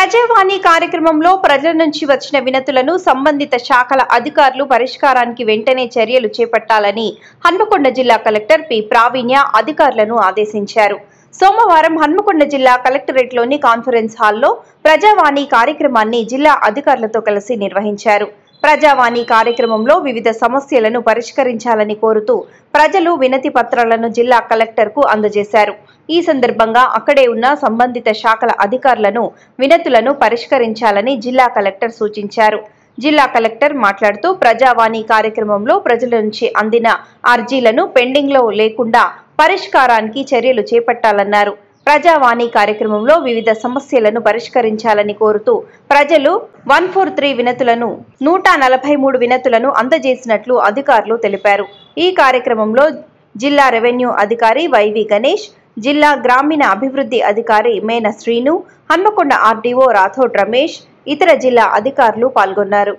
ప్రజావాణి కార్యక్రమంలో ప్రజల నుంచి వచ్చిన వినతులను సంబంధిత శాఖల అధికారులు పరిష్కారానికి వెంటనే చర్యలు చేపట్టాలని హన్మకొండ జిల్లా కలెక్టర్ పి ప్రావీణ్య అధికారులను ఆదేశించారు. సోమవారం హన్మకొండ జిల్లా కలెక్టరేట్లోని కాన్ఫరెన్స్ హాల్లో ప్రజావాణి కార్యక్రమాన్ని జిల్లా అధికారులతో కలిసి నిర్వహించారు. ప్రజావాణి కార్యక్రమంలో వివిధ సమస్యలను పరిష్కరించాలని కోరుతూ ప్రజలు వినతి పత్రాలను జిల్లా కలెక్టర్కు అందజేశారు. ఈ సందర్భంగా అక్కడే ఉన్న సంబంధిత శాఖల అధికారులను వినతులను పరిష్కరించాలని జిల్లా కలెక్టర్ సూచించారు. జిల్లా కలెక్టర్ మాట్లాడుతూ ప్రజావాణి కార్యక్రమంలో ప్రజల నుంచి అందిన అర్జీలను పెండింగ్లో లేకుండా పరిష్కారానికి చర్యలు చేపట్టాలన్నారు. ప్రజావాణి కార్యక్రమంలో వివిధ సమస్యలను పరిష్కరించాలని కోరుతూ ప్రజలు 143 వినతులను 143 వినతులను అందజేసినట్లు అధికారులు తెలిపారు. ఈ కార్యక్రమంలో జిల్లా రెవెన్యూ అధికారి వైవి గణేష్, జిల్లా గ్రామీణ అభివృద్ధి అధికారి మేన శ్రీను, హన్మకొండ ఆర్డీఓ రాథోడ్ రమేష్, ఇతర జిల్లా అధికారులు పాల్గొన్నారు.